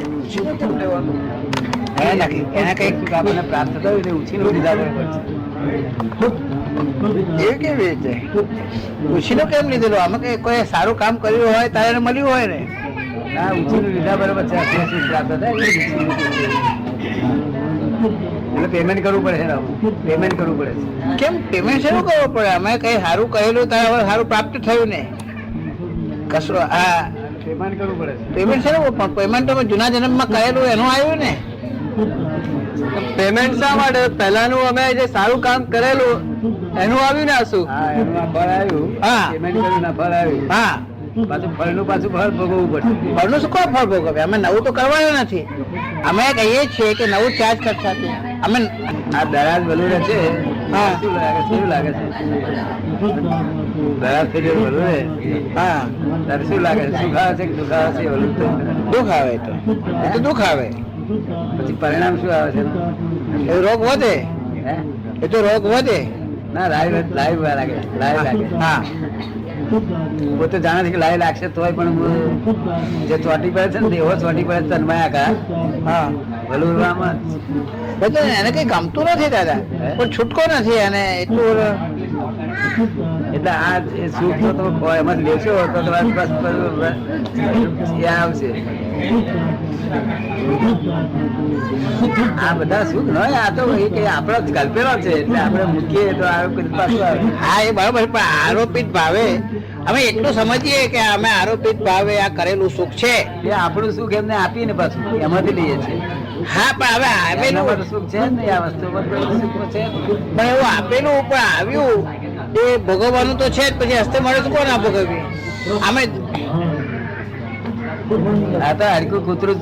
ઉછીનું કેમ લેવાનું? એને કઈક આપણને પ્રાપ્ત થયું એટલે ઉછીનું લીધા બરાબર છે. એ કેવી રીતે ઉછીનું કેમ લીધેલું? અમે કોઈ સારું કામ કર્યું હોય તારે મળ્યું હોય ને. ના, ઉછીનું લીધા બરાબર છે. પ્રાપ્ત થાય એટલે પેમેન્ટ કરવું પડે છે. પેમેન્ટ કરવું પડે છે. કેમ પેમેન્ટ શેનું કરવું પડે? અમે કઈ સારું કહેલું તારે સારું પ્રાપ્ત થયું ને કશું. હા, પેમેન્ટ કરવું પડે. પેમેન્ટ શેનું? પેમેન્ટ તો જૂના જન્મમાં કહેલું એનું આવ્યું ને. પેમેન્ટ શા માટે? પહેલાનું અમે જે સારું કામ કરેલું એનું આવ્યું ને? શું? હા, એનું ફળ આવ્યું. હા, પેમેન્ટ કર્યું ના ફળ આવ્યું. હા, પાછું ફળનું ફળ ભોગવવું પડશે. ફળનું શું કોઈ ફળ ભોગવે? અમે નવું તો કરવાનું નથી. અમે કહીએ છીએ કે નવું ચાર્જ કરતા અમે આ દરાજ બલુરે છે. હા, શું લાગે છે? દરાજ થઈ ગયું બલુરે. હા, તારે શું લાગે છે? સુખ આવે છે કે દુઃખ આવે છે? દુઃખ આવે. તો દુઃખ આવે. પછી પરિણામ શું આવે છે? એ રોગ વધે. એ તો રોગ વધે. ના, લાઈવ લાગે. હા, પોતે જાણે છે કે લાઈ લાગશે તોય પણ જે ચોટી પડે છે ને એવો ચોટી પડે તન્માયા. હા, ભલું એને કઈ ગમતું નથી દાદા, પણ છૂટકો નથી એને એટલું. એટલે આ સુખ તો તમે એમાં લેશો તો તમારી પાસે આવશે. આ બધા સુખ ન આ તો આપડો કલ્પેલો છે એટલે આપડે મૂકીએ તો આરોપિત પાછું આવે. હા, એ બરાબર. પણ આરોપિત ભાવે અમે એટલું સમજીએ કે અમે આરોપિત ભાવે આ કરેલું સુખ છે એ આપણું સુખ એમને આપીને પાછું એમાંથી લઈએ છીએ. હા, પણ હવે આપેલું સુખ છે ને આ વસ્તુ છે પણ એવું આપેલું પણ આવ્યું એ ભોગવવાનું તો છે જ. પછી હસ્તે મળે તો કોણ ના ભોગવીએ? અમે આ તો હાડકું કૂતરું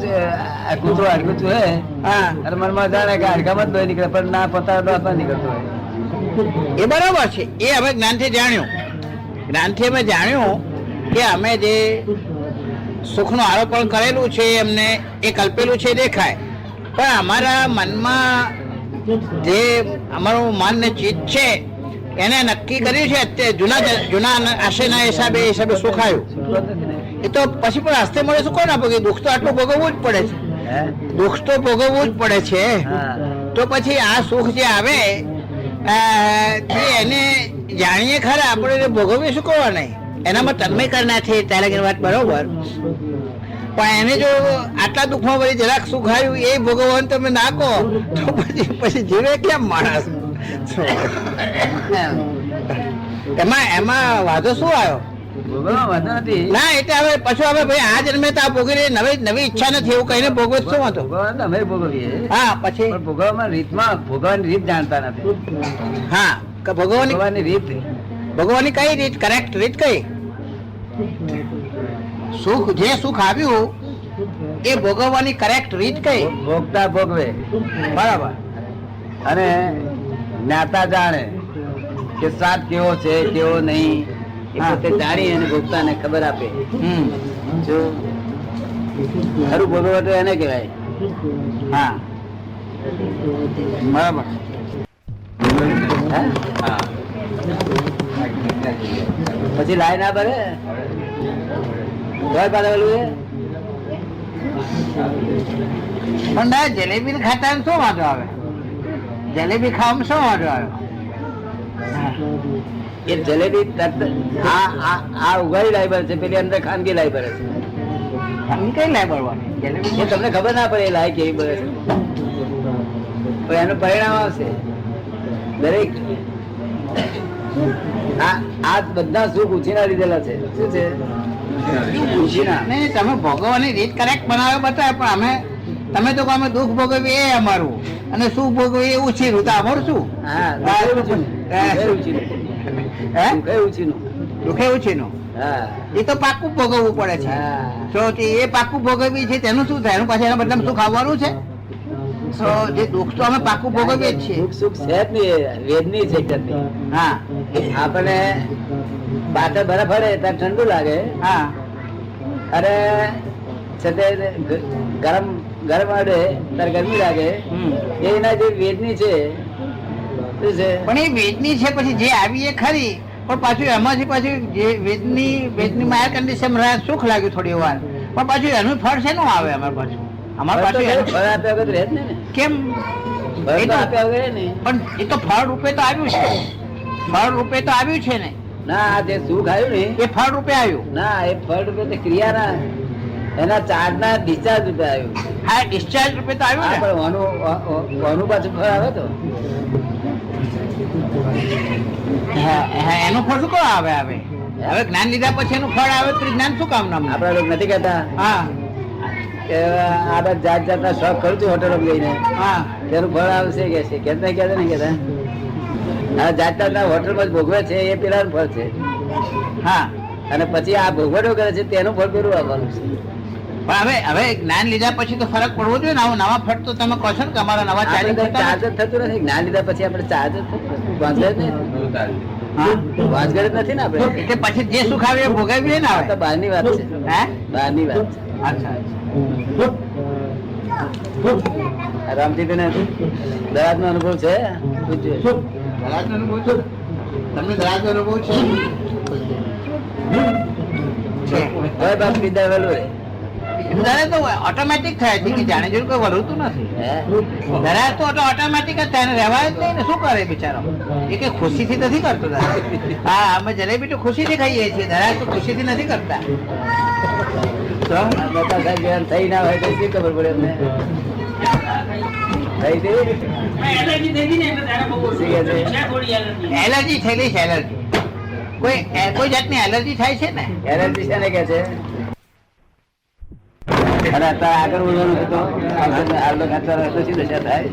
હાડકું છે. હા, અને મનમાં જાણે કે હાડકામાં જ લોહી નીકળે પણ ના પતા નીકળતો હોય. એ બરાબર છે. એ અમે જ્ઞાનથી અમે જાણ્યું કે અમે જે સુખનું આરોપણ કરેલું છે એમને એ કલ્પેલું છે દેખાય, પણ અમારા મનમાં જે અમારું મન ને ચિત્ત છે એને નક્કી કર્યું છે અત્યારે જૂના આશયના હિસાબે સુખ આવ્યું. એ તો પછી પણ હસ્તે મળે શું કોણ આપે? દુઃખ તો આટલું ભોગવવું જ પડે છે. દુઃખ તો ભોગવવું જ પડે છે. તો પછી આ સુખ જે આવે એને જાણીએ ખરા આપણે ભોગવીએ શું કરવા નહીં? એનામાં તન્મય કરનાર છે ત્યારે વાત બરોબર. પણ એને જો આટલા દુઃખમાં વળી જરાક સુખ આવ્યું એ ભોગવવાનું તમે નાખો તો પછી જીવે કેમ માણસ? એમાં વાંધો શું આવ્યો? ના, એટલે હવે પછી હવે ભાઈ આ જન્મે તો આ ભોગવી નવી ઈચ્છા નથી એવું કહીને ભોગવે શું વાંધો? અમે ભોગવીએ. હા, પછી ભોગવવાની રીત જાણતા નથી. હા, ભોગવવાની રીત. ભોગવવાની કઈ રીત? કરેક્ટ રીત કઈ? જે સુખ આવ્યું એ ભોગવવાની કરેક્ટ રીત કઈ? ભોગતા ભોગવે. બરાબર. અને જ્ઞાતા જાણે કે સાથ કેવો છે કેવો નહીં એ પોતે જાણી અને ભોગતાને ખબર આપે. જો ખરું ભોગવો તો એને કહેવાય. હા, બરાબર. પછી લાય ના ભરે પણ ના, જલેબી ખાતા શું વાંધો આવે? જલેબી ખાવામાં શું વાંધો આવે? એ જલેબી આ ઉઘાડી લાઈબર છે, પેલી અંદર ખાનગી લાઈબર છે. ખાનગી કઈ લાઈ બરવાની? જલેબી તમને ખબર ના પડે એ લાઈ કેવી બરે છે, પણ એનું પરિણામ આવશે દરેક. આ બધા સુખ ઉછીના લીધેલા છે. શું છે? તમે ભોગવવાની રીત કરેક્ટ બનાવે બતાવે, પણ તમે તો અમે દુઃખ ભોગવીએ એ અમારું અને સુખ ભોગવીએ એવું છે. તો અમારું શું? દુઃખે ઉછીનું એ તો પાકું ભોગવવું પડે છે. તો એ પાકું ભોગવવી છે તેનું શું થાય? એનું પાછળ એના બદલામાં સુખ આવવાનું છે. જે દુઃખ તો અમે પાકું ભોગવીએ જ છીએ. સુખ છે જ નહીં, વેદની છે. હા, આપણે બાટર બરફ હડે ત્યારે ઠંડુ લાગે. હા, અરે ગરમ હડે ત્યારે ગરમી લાગે. એના જે વેદની છે પણ એ વેદની છે. પછી જે આવી એ ખરી, પણ પાછું એમાંથી પાછું જે વેદની માયા કન્ડિશન સુખ લાગ્યું થોડી વાર, પણ પાછું એનું ફળ છે નું આવે અમારે પાછું. અમારી પાસે ફળ આપ્યા વગર રહે જ નહીં ને. કેમ ફળ એ તો તો- આપ્યા વગર રહે ને. પણ એ તો ફળ રૂપે તો આવ્યું છે, ફળ રૂપે તો આવ્યું છે ને, ના આ જે સુખ આવ્યું ને એ ફળ રૂપે આવ્યું. ના એ ફળ રૂપે તો ક્રિયાના એના ચાર્જ ના ડિસ્ચાર્જ રૂપે આવ્યું. હા, ડિસ્ચાર્જ રૂપે તો હા, આવ્યું ને. પણ ઓનું પાછું ફળ આવે તો હા, હા, એનું ફળ શું કામ આવે? હવે જ્ઞાન લીધા પછી એનું ફળ આવે તો જ્ઞાન શું કામ નામ? આપડા લોકો નથી કહેતા હા કે આ બધા જાત જાતના શોખ કરું છું હોટલો જઈને હા તેનું ફળ આવશે કે છે કેતા નહીં કેતા આ જાત જાતના હોટલમાં જ ભોગવે છે એ પેલાનું ફળ છે. હા, અને પછી આ ભોગવટો કરે છે તેનું ફળ પેલું આવવાનું છે. પણ હવે જ્ઞાન લીધા પછી તો ફરક પડવો જોઈએ ને. આવું નવા ફળ તો તમે કહો છો ને કે અમારા નવા આપણે ચાર્જ કઈ ચાર્જ જ થતું નથી. જ્ઞાન લીધા પછી આપણે ચાર્જ જ થતું નથી. વાંચગળ જ નહીં. વાંચગળ જ નથી ને આપણે. એટલે પછી જે સુખ આવે એ ભોગવીએ ને. આ આવે તો બહારની વાત છે. હે? બહારની વાત છે. અચ્છા આ રામજીભાઈને દરાજનો અનુભવ છે પૂછજો. દરાજનો અનુભવ છે? તમને દરાજનો અનુભવ છે? કોઈ બાપ વિદ્યા વહેલું રે. દરાજ તો ઓટોમેટિક થાય છે કે જાણે જોઈને કોઈ વળતું નથી. હે? દરાજ તો ઓટોમેટિક જ થાય ને, રહેવાય જ નહીં ને. શું કરે બિચારો? એ કઈ ખુશીથી નથી કરતો દરાજ. હા, અમે જલેબી તો ખુશીથી ખાઈએ છીએ, દરાજ તો ખુશીથી નથી કરતા. તો આ બધા સાહેબ જેવા થઈ ના હોય તો શી ખબર પડે અમને? થઈ ગઈ? શી કહે છે? એલર્જી થયેલી છે, એલર્જી. કોઈ જાતની એલર્જી થાય છે ને. એલર્જી છે ને કે છે. અને અત્યારે આગળ વધવાનું છે તો આગળ ખાતા તો શી દશા થાય?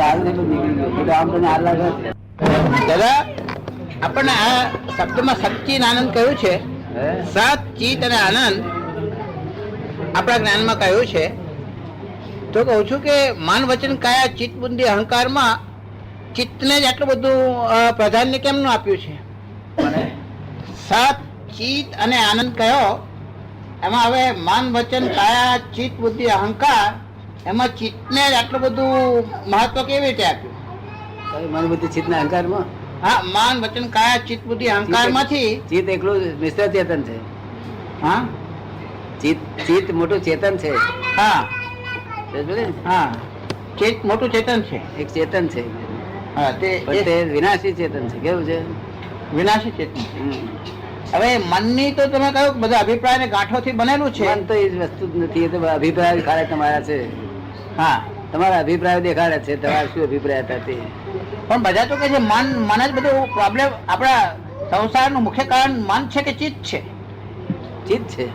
આગળ એટલું નીકળી ગયું. તો આમ તમને હાલ લાગે છે. દાદા, આપણને આ શબ્દમાં સચ્ચિન આનંદ કહ્યું છે. હે? સત, ચિત અને આનંદ આપણા જ્ઞાનમાં કહ્યું છે. તો કહું છું કે મન વચન કાયા ચિત્ત બુદ્ધિ અહંકારમાં ચિત્તને જ આટલું બધું પ્રાધાન્ય કેમનું આપ્યું છે? મને સત, ચિત્ત અને આનંદ કયો, એમાં હવે મન વચન કાયા ચિત્ત બુદ્ધિ અહંકાર, એમાં ચિત્તને જ આટલું બધું મહત્વ કેવી રીતે આપ્યું? કઈ મન બુદ્ધિ ચિત્તના અહંકારમાં હા, મન વચન કાયા ચિત્ત બુદ્ધિ અહંકારમાંથી. ચિત્ત એકલું મિશ્ર ચેતન છે. હા ચિત્ત મોટું ચેતન છે. હા સમજ્યો ને? હા, ચેત મોટું ચેતન છે. એક ચેતન છે હા, પણ તે વિનાશી ચેતન છે. કેવું છે? વિનાશી ચેતન. હમ. હવે મનની તો તમે કહ્યું કે બધા અભિપ્રાય ને ગાંઠોથી બનેલું છે. મન તો એ જ વસ્તુ જ નથી. એ તો અભિપ્રાય ખાલી તમારા છે. હા, તમારા અભિપ્રાય દેખાડે છે. તમારા શું અભિપ્રાય હતા તે. પણ બધા તો કે છે મન જ બધું પ્રોબ્લેમ, આપણા સંસારનું મુખ્ય કારણ મન છે કે ચિત્ત છે? ચિત્ત છે.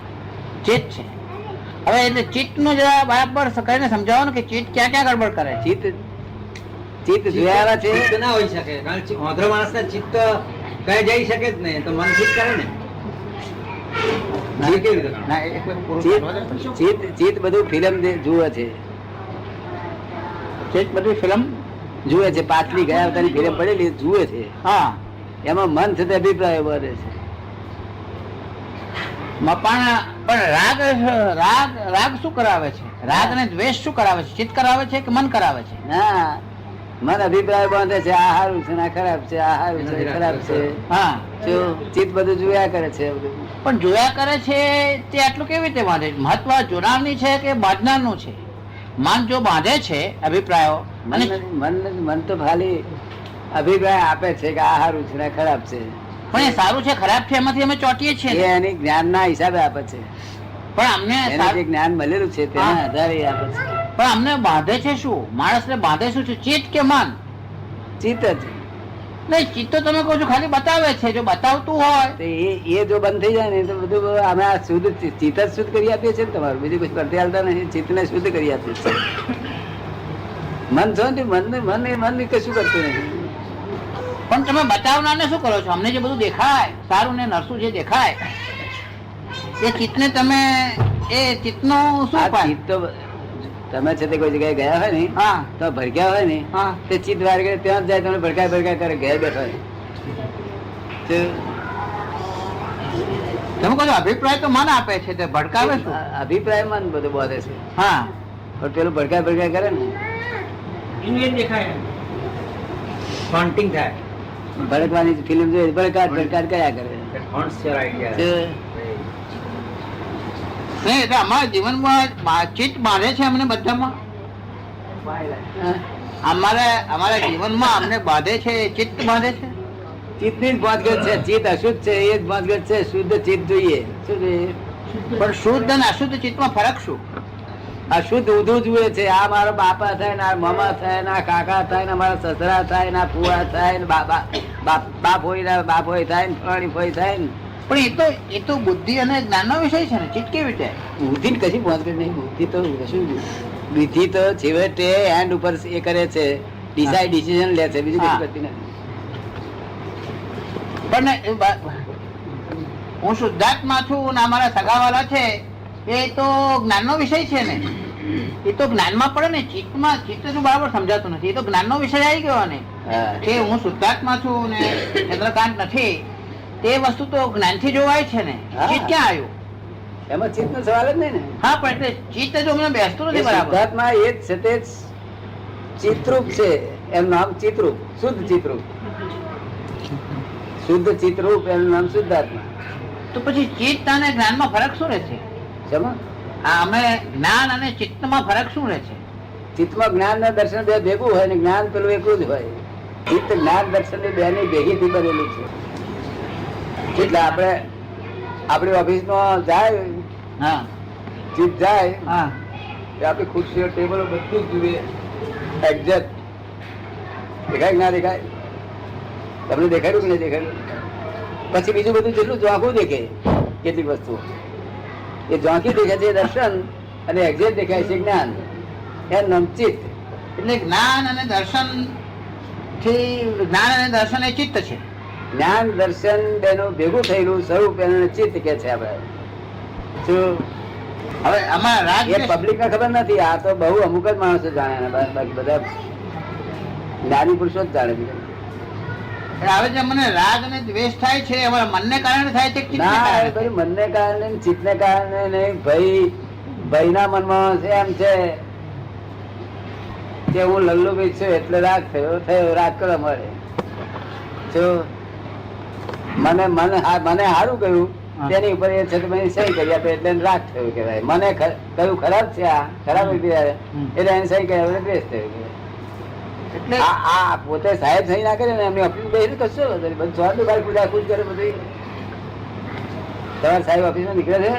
ચિત્ત છે. હવે એટલે ચિત્તનું જરા બરાબર કરીને સમજાવવાનું કે ચિત્ત ક્યાં ક્યાં ગડબડ કરે છે. ચિત્ત જોયા છે. ચિત્ત ના હોઈ શકે, કારણ કે ઓંધળો માણસના ચિત્ત કઈ જઈ શકે જ નહીં, તો મન ચિત્ત કરે ને. કેવી રીતે? ના, એ કોઈ પૂરું કરવા દે. ચિત્ત બધું ફિલ્મ જુએ છે. ચિત્ત બધી ફિલ્મ. જુએ છે. પાછલી ગયા વખતની ફિલ્મ પડેલી જુએ છે. હા, એમાં મન છે તે અભિપ્રાય બને છે. પણ રાગ શું કરાવે છે? રાગ અને દ્વેષ શું કરાવે છે? ચિત્ત કરાવે છે કે મન કરાવે છે? ના, મન અભિપ્રાય બાંધે છે. આ સારું છે ને આ ખરાબ છે, આ સારું છે ખરાબ છે. હા, જો ચિત્ત બધું જોયા કરે છે. બધું પણ જોયા કરે છે તે આટલું કેવી રીતે બાંધે છે? મહત્વ જોનારની છે કે બાંધનારનું છે? મન જો બાંધે છે અભિપ્રાયો, અને મન તો ખાલી અભિપ્રાય આપે છે કે આ સારું છે ને આ ખરાબ છે. પણ એ સારું છે ખરાબ છે એમાંથી અમે ચોંટીએ એ છીએ ને. એની જ્ઞાનના હિસાબે આપે છે. પણ અમને એને જે સારું- જ્ઞાન મળેલું છે તેના હા. આધારે એ આપે છે. પણ અમને બાંધે છે શું? માણસને બાંધે શું છે? ચિત્ત કે મન? ચિત્ત જ. નહીં, ચિત્ત તો તમે કહો છો ખાલી બતાવે છે. જો બતાવતું હોય તો એ જો બંધ થઈ જાય ને તો બધું અમે આ શુદ્ધ ચિત્ત જ શુદ્ધ કરી આપીએ છીએ ને. તમારું બીજું કશું કરતી હાલતા નહીં. ચિત્તને શુદ્ધ કરી આપીએ છીએ. મન છો ને મન કશું કરતું નહીં. પણ તમે બતાવનારને શું કરો છો? અમને જે બધું દેખાય સારું ને નરસું જે દેખાય એ ચિત્તને તમે એ ચિત્તનું શું આ ઉપાય? ચિત્ત તો તમે છે તે કોઈ જગ્યાએ ગયા હોય ને હા તો ભડક્યા હોય ને હા તે ચિત્ત વાર કરે ત્યાં જ જાય તમને ભડકાય કરે ઘેર બેઠો હોય. તો તમે કહો છો અભિપ્રાય તો મન આપે છે, તે ભડકાવે શું? અભિપ્રાય મન બધું બોધે છે. હા, પણ પેલું ભડકાય કરે ને ઇન્ડિયન દેખાય, ફોન્ટિંગ થાય. ભડકવાની ફિલ્મ જોઈ ભડકાટ કર્યા કરે. ફોન્ટ્સ છે આઈડિયા. તો નહીં એટલે અમારા જીવનમાં ચિત્ત બાંધે છે અમને બધામાં. અમારા જીવનમાં અમને બાંધે છે, ચિત્ત બાંધે છે. ચિત્તની જ ભાંતગત છે. ચિત્ત અશુદ્ધ છે એ જ ભાંતગત છે. શુદ્ધ ચિત્ત જોઈએ. શું જોઈએ? પણ શુદ્ધ અને અશુદ્ધ ચિત્તમાં ફરક શું? અશુદ્ધ ઊંધું જુએ છે. આ મારો બાપા થાય ને આ મામા થાય ને આ કાકા થાય ને મારા સસરા થાય ને આ ફુવા થાય ને બાપ હોય થાય ને ફલાણી ફોઈ થાય ને. પણ એ તો બુદ્ધિ અને જ્ઞાનનો વિષય છે ને. ચિત્ત કેવી રીતે? બુદ્ધિ ને કશી ભાંતગત નહીં. બુદ્ધિ તો કશું બુદ્ધિ તો છેવટે હેન્ડ ઉપર એ કરે છે, ડિસિઝન લે છે, બીજું કશું કરતી નથી. પણ હું શુદ્ધાત્મા છું ને અમારા સગાવાલા છે એ તો જ્ઞાનનો વિષય છે ને. એ તો જ્ઞાનમાં પડે ને. ચિત્તમાં ચિત્ત તો બરાબર સમજાતું નથી. એ તો જ્ઞાનનો વિષય આવી ગયો ને કે હું શુદ્ધાત્મા છું ને ચંદ્રકાંત નથી. તે વસ્તુ તો જ્ઞાનથી જોવાય છે ને. ચિત્ત ક્યાં આવ્યું? એમાં ચિત્ત નો સવાલ જ નહીં ને. હા પણ એટલે ચિત્ત જો મને બેસતું નથી બરાબર. શુદ્ધાત્મા એ જ છે તે ચિત્રૂપ છે. એનું નામ ચિત્રૂપ, શુદ્ધ ચિત્રૂપ. શુદ્ધ ચિત્રૂપ એનું નામ શુદ્ધાત્મા. તો પછી ચિત્ત અને જ્ઞાનમાં ફરક શું રહે છે? શેમાં? અમે જ્ઞાન અને ચિત્તમાં ફરક શું રહે છે? ચિત્તમાં જ્ઞાન ના દર્શન બે ભેગું હોય ને જ્ઞાન પેલું એકલું જ હોય. ચિત્ત જ્ઞાન દર્શન ની બે ની ભેગી થી બનેલું છે. એટલે આપણી ઓફિસ માં જાય, હા ચિત્ત જાય, હા આપણી ખુરશીઓ ટેબલો બધું જ જુએ એક્ઝેક્ટ. દેખાય ના દેખાય? તમને દેખાયું કે નહીં દેખાયું? પછી બીજું બધું જેટલું ઝોંકું દેખે કેટલીક વસ્તુ એ ઝોંકી દેખાય છે દર્શન, અને એક્ઝેક્ટ દેખાય છે જ્ઞાન. એનું નામ ચિત્ત. એટલે જ્ઞાન અને દર્શન થી જ્ઞાન અને દર્શન એ ચિત્ત છે. જ્ઞાન દર્શન બેનું ભેગું થયેલું સ્વરૂપ એનું ચિત્ત કે છે. આપણે શું હવે અમારા રાગ એ પબ્લિક ને ખબર નથી. આ તો બહુ અમુક જ માણસો જાણે, બાકી બધા જ્ઞાની પુરુષો જ જાણે. હવે જે મને રાગ અને દ્વેષ થાય છે અમારા મનને કારણે થાય છે કે ચિત્તને ના, કારણે એ બધું મનને કારણે ચિત્ત ને કારણે નહીં. ભય ના મનમાં એમ છે કે હું લલ્લુભાઈ છું એટલે રાગ થયો રાગ કરવા મળે. જો મને સારું કહ્યું તેની ઉપર એ છે તો મેં સહી કરી આપે એટલે રાગ થયો કહેવાય. મને કહ્યું ખરાબ છે, આ ખરાબ એટલે એને સહી કરી આપે દ્વેષ થયો. એટલે આ પોતે સાહેબ સહી ના કરે ને એમની ઓફિસ બેસી કશો બધું પૂજા પૂજ કરે બધું. તમારા સાહેબ ઓફિસ માં નીકળે છે?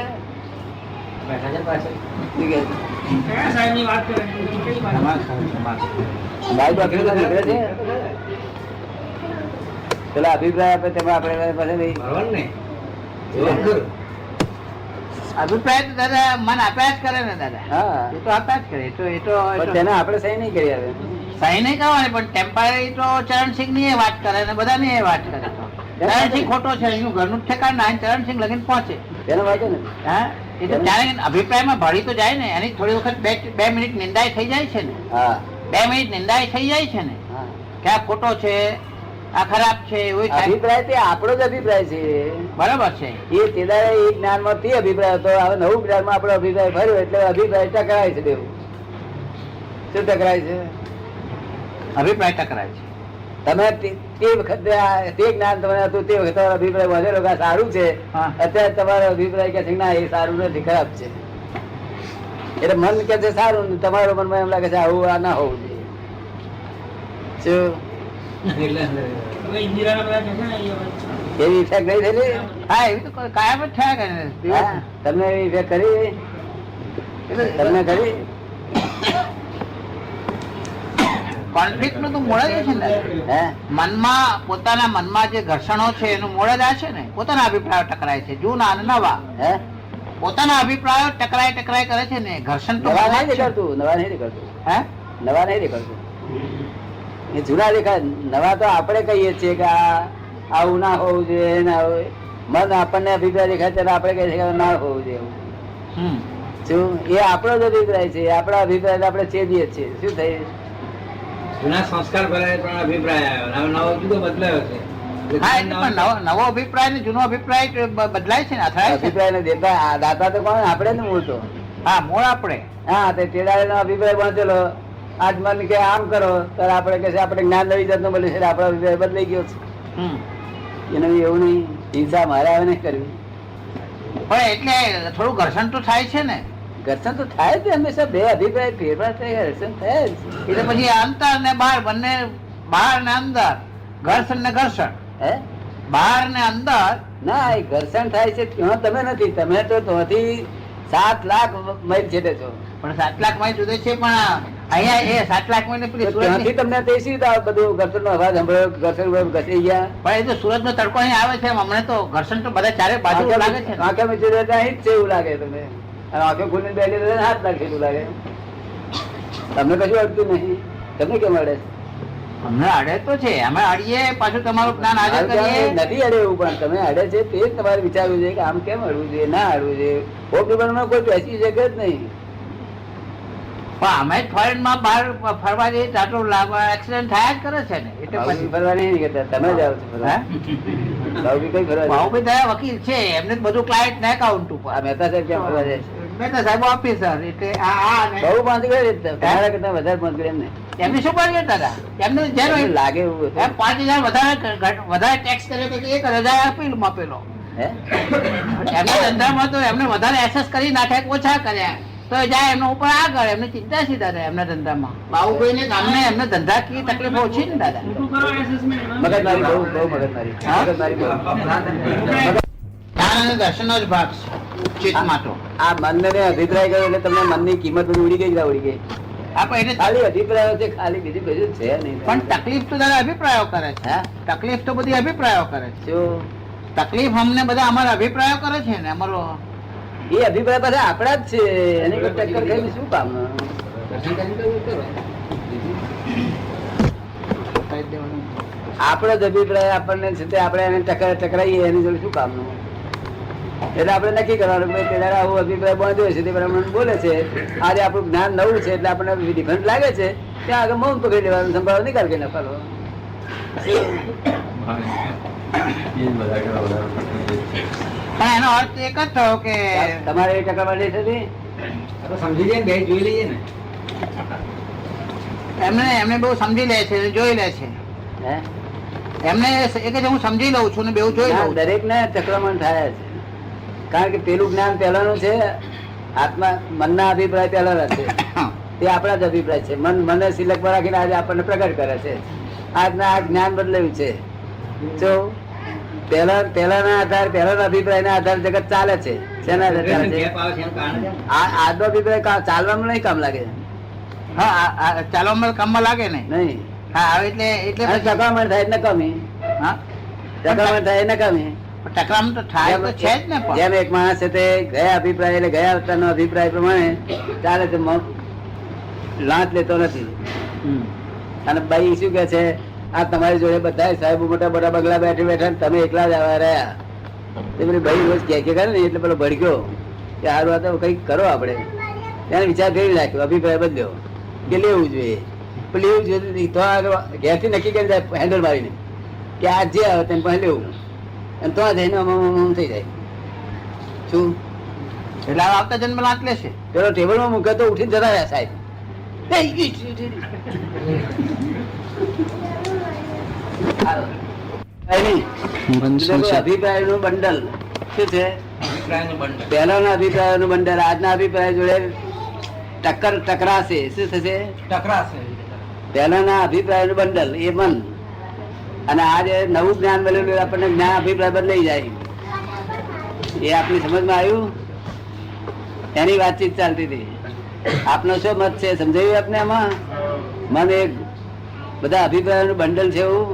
સાહેબ ઓફિસ માં નીકળે છે? પેલા અભિપ્રાય આપે તેમાં આપણે અભિપ્રાય તો દાદા મન આપ્યા જ કરે ને દાદા. હા, એ તો આપ્યા જ કરે. એ તો તેને આપણે સહી નહીં કરી આવે. સહી નહીં કરવાની પણ ટેમ્પરરી તો ચરણસિંહ ની એ વાત કરે ને બધા ની એ વાત કરે. ચરણસિંહ ખોટો છે એનું ઘરનું ઠેકાણ ના ચરણસિંહ લગીન પહોંચે. તેનો વાંધો ને. હા એ તો ત્યારે અભિપ્રાયમાં ભળી તો જાય ને. એની થોડી વખત બે મિનિટ નિંદાય થઈ જાય છે ને. હા 2 મિનિટ નિંદાય થઈ જાય છે ને હા. કે આ ખોટો છે, આ ખરાબ છે, એવું થાય. અભિપ્રાય તે આપણો જ અભિપ્રાય છે. બરાબર છે. એ તેદારે એ જ્ઞાનમાં તે અભિપ્રાય હતો. હવે નવું જ્ઞાનમાં આપણો અભિપ્રાય ફર્યો એટલે અભિપ્રાય ટકરાય છે. બેવું શું ટકરાય છે? અભિપ્રાય ટકરાય છે. તમે તે વખતે તે જ્ઞાન તમને હતું તે વખતે તમારો અભિપ્રાય વધેલો કે આ સારું છે. હા. અત્યારે તમારો અભિપ્રાય કે છે ના એ સારું નથી, ખરાબ છે. એટલે મન કે છે સારું, તમારો મનમાં એમ લાગે છે આવું આ ના હોવું જોઈએ. શું એવી ઇફેક્ટ નહીં થયેલી? હા એવી તો કાયમ જ થયા કરે. હા? તમને એવી ઇફેક્ટ કરી? તમને કરી? કોન્ફ્લિક્ટ નું તો મૂળ જ છે ને. હે? મનમાં પોતાના મનમાં જે ઘર્ષણો છે એનું મૂળ જ આ છે ને. પોતાના અભિપ્રાયો ટકરાય છે, જૂના અને નવા. હે? પોતાના અભિપ્રાયો ટકરાય કરે છે ને. ઘર્ષણ તો નવા બધા નહીં જ છે. દેખાડતું, નવા નહીં દેખાડતું, હે નવા નહીં દેખાડતું. એ જૂના દેખાય. નવા તો આપણે કહીએ છીએ કે આવું ના હોવું જોઈએ, ના હોય. મન આપણને અભિપ્રાય દેખાય ત્યારે આપણે કહીએ છીએ કે ના હોવું જોઈએ. હમ શું? એ આપણો જ અભિપ્રાય છે. આપણા અભિપ્રાય આપણે છેદીએ છીએ. શું થઈ? જૂના સંસ્કાર ભરાય પણ અભિપ્રાય આવ્યો, નવો જુદો બદલાયો છે. હા એટલે પણ નવો અભિપ્રાય ને જૂનો અભિપ્રાય બદલાય છે ને, અથડાય છે. અભિપ્રાય ને દેતા દાતા તો કોણ? આપણે જ મૂળ તો. હા મૂળ આપણે. હા તે તેદારે નો અભિપ્રાય પહોંચેલો. આજ મન કે આમ કરો ત્યારે આપણે કે આપણે જ્ઞાન નવી જાતનું મળે છે. આપણો અભિપ્રાય બદલાઈ ગયો છે. હમ એનું એવું નહીં. હિંસા મારે આવે નહીં કરવી. પણ એટલે થોડું ઘર્ષણ તો થાય છે ને. ઘર્ષણ તો થાય જ હંમેશા, બે અભિપ્રાય ફેરફાર થાય, ઘર્ષણ થાય જ. એટલે પછી અંતર ને બહાર બંને, બહાર ને અંદર, ઘર્ષણ ને ઘર્ષણ, હે બહાર ને અંદર. ના, એ ઘર્ષણ થાય છે ત્યાં તમે નથી, તમે તો ત્યાંથી 7 લાખ માઇલ છેટે છો. પણ 7 લાખ માઇલ જુદે છે, પણ અહીંયા એ 7 લાખ માઇલ પેલી તો સુરત ત્યાંથી તમને તે શી રીતે આ બધું ઘર્ષણનો અવાજ સાંભળ્યો, ઘર્ષણ ઘસી ગયા? પણ એ તો સુરત નો તડકો અહીં આવે છે, અમને તો ઘર્ષણ તો બધા ચારે બાજુ લાગે છે. આંખે મીચી રહેતા અહીં જ છે એવું લાગે તમને, અને આંખે ખુલીને બેઠી રહેતા હાથ લાગે એવું લાગે. તમને કશું અડતું નહીં, તમને કેમ અડે? અમને અડે તો છે, અમે અડીએ પાછું તમારું જ્ઞાન હાજર કરીએ. નથી અડે એવું, પણ તમે અડે છે તે જ તમારે વિચારવું જોઈએ કે આમ કેમ અડવું જોઈએ, ના અડવું જોઈએ. ઓપનમાં કોઈ બેસી શકે જ નહીં. પણ અમે ફોરેન માં બહાર ફરવા જઈએ તો એક્સિડન્ટ થયા જ કરે છે ને. એટલે બાઉબી ફરવા નહીં નીકળતા, તમે જાઓ છો ફરવા. બાઉબી કઈ ફરવા જાય? ભાઉભાઈ દયા વકીલ છે, એમને બધું ક્લાયન્ટ ને એકાઉન્ટ ઉપર. આ મહેતા સાહેબ ક્યાં ફરવા જાય છે? મહેતા સાહેબ ઓફિસર, એટલે બહુ પાંચ કરે તમારા કરતા વધારે પાંચ કરે એમને. એમને શું કર્યું દાદા? એમને જેનો એમને લાગે એવું હતું. એમ 5,000 વધારે ટેક્સ કર્યો તો 1,000 આપેલો. હે? એમના ધંધામાં તો એમને વધારે એસેસ કરી નાખે, ઓછા કર્યા તો જાય એમનો ઉપર આગળ. એમની ચિંતા છે દાદા એમના ધંધામાં. બાબુભાઈ ને ગામને એમને ધંધા કી તકલીફ ઓછી ને દાદા. મગજમારી બહુ બહુ મગજમારી. મગજમારી બહુ. જ્ઞાન અને દર્શનનો જ ભાગ છે ચિત્તમાં તો. આ મનને અભિપ્રાય કર્યો એટલે તમને મનની કિંમત બધી ઉડી ગઈ, ઉડી ગઈ. આપણે એને ખાલી અભિપ્રાયો છે, ખાલી બીજું કશું છે નહીં. પણ તકલીફ તો દાદા અભિપ્રાયો કરે છે. હા? તકલીફ તો બધી અભિપ્રાયો કરે છે. શું? તકલીફ અમને બધા અમારા અભિપ્રાયો કરે છે ને. અમારો એ અભિપ્રાય પાછા આપણા જ છે, એની કોઈ ટક્કર ખાઈને શું કામ? આપણો જ અભિપ્રાય આપણને છે તે આપણે એને ટકરાઈએ એની જોડે શું કામનું? એટલે આપણે નક્કી કરવાનું કે પેલા આવો અભિપ્રાય બાંધ્યો છે તે પ્રમાણે બોલે છે. આજે આપણું જ્ઞાન નવું છે એટલે આપણને ડિફરન્ટ લાગે છે, ત્યાં આગળ મૌન પકડી લેવાનું, સંભાળો નિકાલ કરી નાખવાનો. પણ એનો અર્થ એક જ થયો કે તમારે એ ટકાવારી થતી સમજી જાય, બે જોઈ લઈએ ને. એમને બહુ સમજી લે છે, જોઈ લે છે. હે? એમને એ કે હું સમજી લઉં છું ને બેઉ જોઈ લઉં. દરેક ને ચક્રમણ થાય છે, કારણ કે પેલું જ્ઞાન પહેલાનું છે, આત્મા મનના અભિપ્રાય પહેલાના છે, તે આપણા જ અભિપ્રાય છે. મન મને સિલકમાં રાખીને આજે આપણને પ્રગટ કરે છે. આજના આ જ્ઞાન બદલાયું છે. જો પહેલાના આધાર, પહેલાના અભિપ્રાયના આધાર જગત ચાલે છે. શેના આધારે ચાલે છે? આજનો અભિપ્રાય ચાલવામાં નહીં કામ લાગે. હા, ચાલવામાં કામમાં લાગે ને. નહીં. હા, એટલે ચક્રમણ થાય નકામી. હા, ચક્રમણ થાય નકામી. ટકરામ તો થાય તો છે જ ને. પણ જેમ એક માણસ છે તે ગયા અભિપ્રાય એટલે ગયા અવતારનો અભિપ્રાય પ્રમાણે ચાલે છે, લાંચ લેતો નથી. અને બાઈ શું કે છે, આ તમારી જોડે બધા સાહેબ મોટા મોટા બંગલા બેઠી બેઠા ને તમે એકલા જ આવ્યા રહ્યા. તે પેલી બાઈ રોજ કે કરે ને એટલે પેલો ભડક્યો કે સારું આ તો કઈક કરો આપણે. તેને વિચાર કરી નાખ્યો, અભિપ્રાય બદલ્યો કે લેવું જોઈએ. લેવું જોઈએ તો આગળ ઘેરથી નક્કી કરી જાય હેન્ડલ મારીને કે આ જે આવે તેને પહેલા લેવું, અને તો જઈને થઈ જાય. શું? એટલે આવતા જન્મ લાંચ લેશે. પેલો ટેબલમાં મૂકે તો ઉઠીને જતા રહ્યા સાહેબ. અભિપ્રાય નું બંડલ શું છે? પહેલાના અભિપ્રાય નું બંડલ આજના અભિપ્રાય જોડે ટકરાશે. શું થશે? ટકરાશે. પહેલાના અભિપ્રાય નું બંડલ એ મન, અને આજે નવું જ્ઞાન મળેલું આપણને જ્ઞાન અભિપ્રાય બદલાઈ જાય. એ આપણી સમજમાં આવ્યું, એની વાતચીત ચાલતી હતી. આપનો શું મત છે સમજાયું આપને? આમાં મન એક બધા અભિપ્રાયોનું બંડલ છે, એવું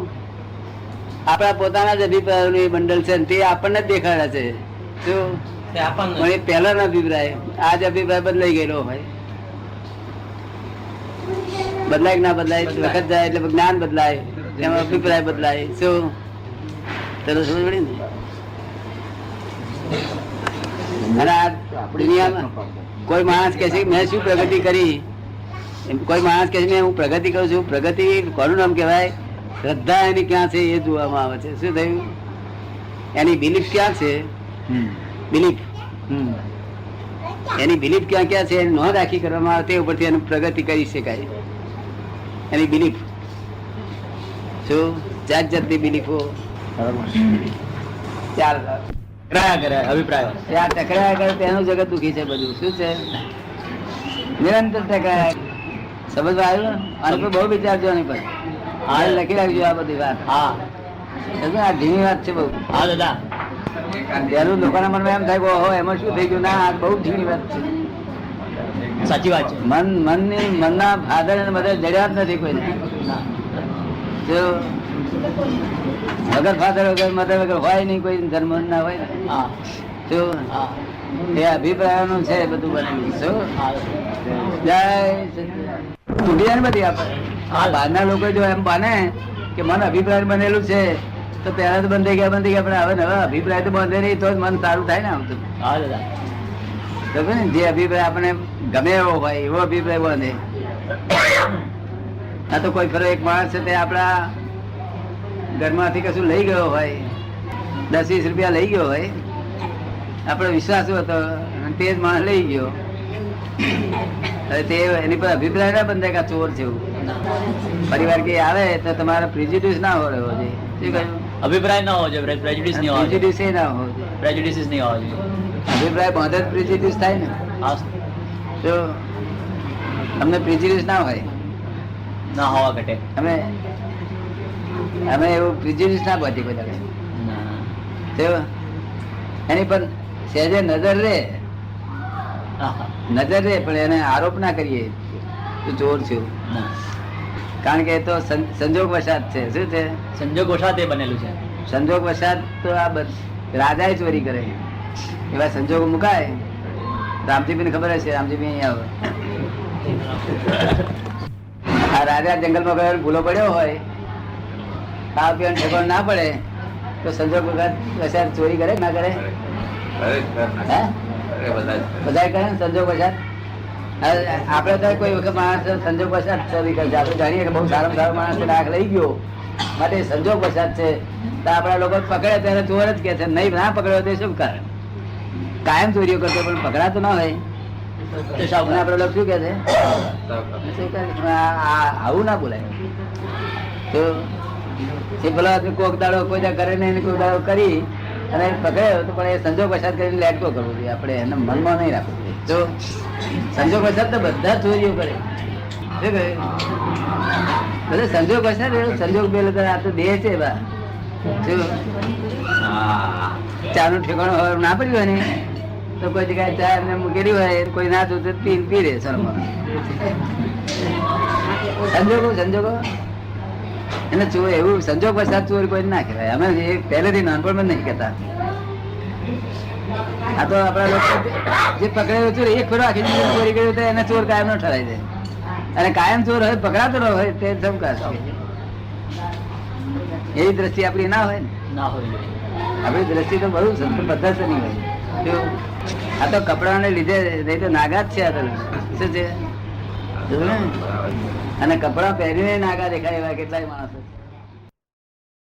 આપણા પોતાના જ અભિપ્રાયોનું એ બંડલ છે, તે આપણને જ દેખાડે છે. શું? પણ એ પહેલાનો અભિપ્રાય, આજ અભિપ્રાય બદલાઈ ગયેલો હોય. બદલાય કે ના બદલાય? વખત જાય એટલે જ્ઞાન બદલાય, એમાં અભિપ્રાય બદલાય. શું? તરત સમજ પડી ને? અને આ દુનિયામાં કોઈ માણસ કહે છે મેં શું પ્રગતિ કરી, કોઈ માણસ કહે છે હું પ્રગતિ કરું છું. પ્રગતિ કોનું નામ કહેવાય? શ્રદ્ધા એની ક્યાં છે એ જોવામાં આવે છે. શું થયું? એની બિલીફ ક્યાં છે? બિલીફ, એની બિલીફ ક્યાં ક્યાં છે એની નોંધ રાખી કરવામાં આવે, તે ઉપરથી એની પ્રગતિ કરી શકાય. એની બિલીફ શું? જાત જાતની બિલીફો. ચાલ ટકરાયા કરે અભિપ્રાયો. ત્યાં ટકરાયા કરે તેનું જગત દુઃખી છે બધું. શું છે? નિરંતર ટકરાયા. સમજવા આવ્યું? આની પર બહુ વિચારજો. આની પર હાલ લખી રાખજો આ બધી વાત. હા આ ધીમી વાત છે બહુ. હા દાદા. પહેલું લોકોના મનમાં એમ થાય કે ઓહો એમાં શું થઈ ગયું. ના, આ બહુ ધીમી વાત છે. સાચી વાત છે. મનના ફાધર અને મધર જડ્યા જ નથી કોઈને. જો વગર ફાધર વગર મધર વગર હોય નહીં, કોઈ ધર્મ ના હોય ને. હા જો હા એ અભિપ્રાયનું છે બધું બનેલું. શું? હા જય સચ્ચિદાનંદ. તૂટી જાય ને બધી આપણે. બહારના લોકો જો એમ બને કે મન અભિપ્રાય બનેલું છે તો પહેલા તો બંધ થઈ ગયા પણ હવે નવા અભિપ્રાય તો બંધે નહીં તો જ મન સારું થાય ને. આમ તો હા દાદા. ખબર ને, જે અભિપ્રાય આપણને ગમે એવો હોય એવો અભિપ્રાય બંધે. આ તો કોઈ ફરો એક માણસ છે તે આપણા ઘરમાંથી કશું લઈ ગયો હોય, 10-20 રૂપિયા લઈ ગયો હોય, આપણો વિશ્વાસ હતો અને તે જ માણસ લઈ ગયો. હવે તે એની પર અભિપ્રાય ના બંધાય કે આ ચોર છે એવું. પરિવાર કે આવે તો તમારે પ્રિજ્યુડિસ ના હોવો જોઈએ. શું કહ્યું? અભિપ્રાય ના હોવો જોઈએ, પ્રેજ્યુડિસ નહીં હોવો જોઈએ. પ્રિજ્યુડિસ એ ના હોવો જોઈએ. પ્રેજ્યુડિસ નહીં હોવો જોઈએ. અભિપ્રાય બાંધે જ પ્રિજ્યુડિસ થાય ને. હા તો અમને પ્રિજ્યુડિસ ના હોય. ના હોવા ઘટે. અમે એવું પ્રિજ્યુડિસ ના બાંધી કોઈ દાડે. તો એની પર સહેજે નજર રે, નજર રે પણ એને આરોપ ના કરીએ તો ચોર છે. કારણ કે એ તો સંજોગ વશાત છે. શું છે? સંજોગ વશાત એ બનેલું છે. સંજોગ વશાત તો આ રાજા ચોરી કરે એવા સંજોગો મુકાય. રામજીભાઈ ખબર હશે, રામજીભાઈ અહીં આવે. આ રાજા જંગલમાં ગયો ભૂલો પડ્યો હોય, ખાવા પીવાનું ઠેકાણ ના પડે તો સંજોગ વશાત ચોરી કરે ના કરે? બધા કરે ને સંજોગ વશાત. આપડે તો કોઈ વખત માણસ સંજોગ વશાત ચોરી કરે છે. આપણે જાણીએ કે બહુ સારો માણસ ડાક લઈ ગયો માટે સંજોગ વશાત છે તો આપડા લોકો પકડે ત્યારે ચોર જ કે છે. નહીં ના પકડ્યો તો શું કારણ? કાયમ ચોરીઓ કરતો પણ પકડાતો ના હોય આપડે લોકો શું કે છે? આવું ના બોલાય. તો એ પેલા કોક દાડો કોઈ કરે નહીં, કોઈ દાડો કરી અને પકડ્યો તો પણ એ સંજોગ વશાત કરીને લેટકો કરવો જોઈએ. આપણે એને મનમાં નહીં રાખવું જોઈએ. જો સંજોગ વશાત તો બધા ચોરીઓ કરે. શું કહે? બધા સંજોગ વશાત સંજોગ બે આ તો દેહ છે. ચા નું ઠેકાણું હોય ના પડ્યું હોય ને તો કોઈ જગ્યાએ ચા એમને મૂકેલી હોય, કોઈ ના જોતું પી રે. સંજોગો એને ચોર એવું સંજોગ વસાત ચોર કોઈ ના કહેવાય. અમે પહેલેથી નાનપણમાં નહીં કહેતા. આ તો આપણા લોકો જે પકડેલો ચોર એક ફેરો આખી જિંદગી ચોરી કર્યું તો એને ચોર કાયમ નો ઠરાય છે. અને કાયમ ચોર હોય પકડાતો ન હોય તે સમકાર એવી દ્રષ્ટિ આપણી ના હોય ને. ના હોય. આપણી દ્રષ્ટિ તો બહુ પદ્ધતિની હોય. આ તો કપડાને લીધે નહીં તો નાગા જ છે. આ તો શું છે? અને કપડા પહેરીને નાગા દેખાય એવા કેટલાય માણસો.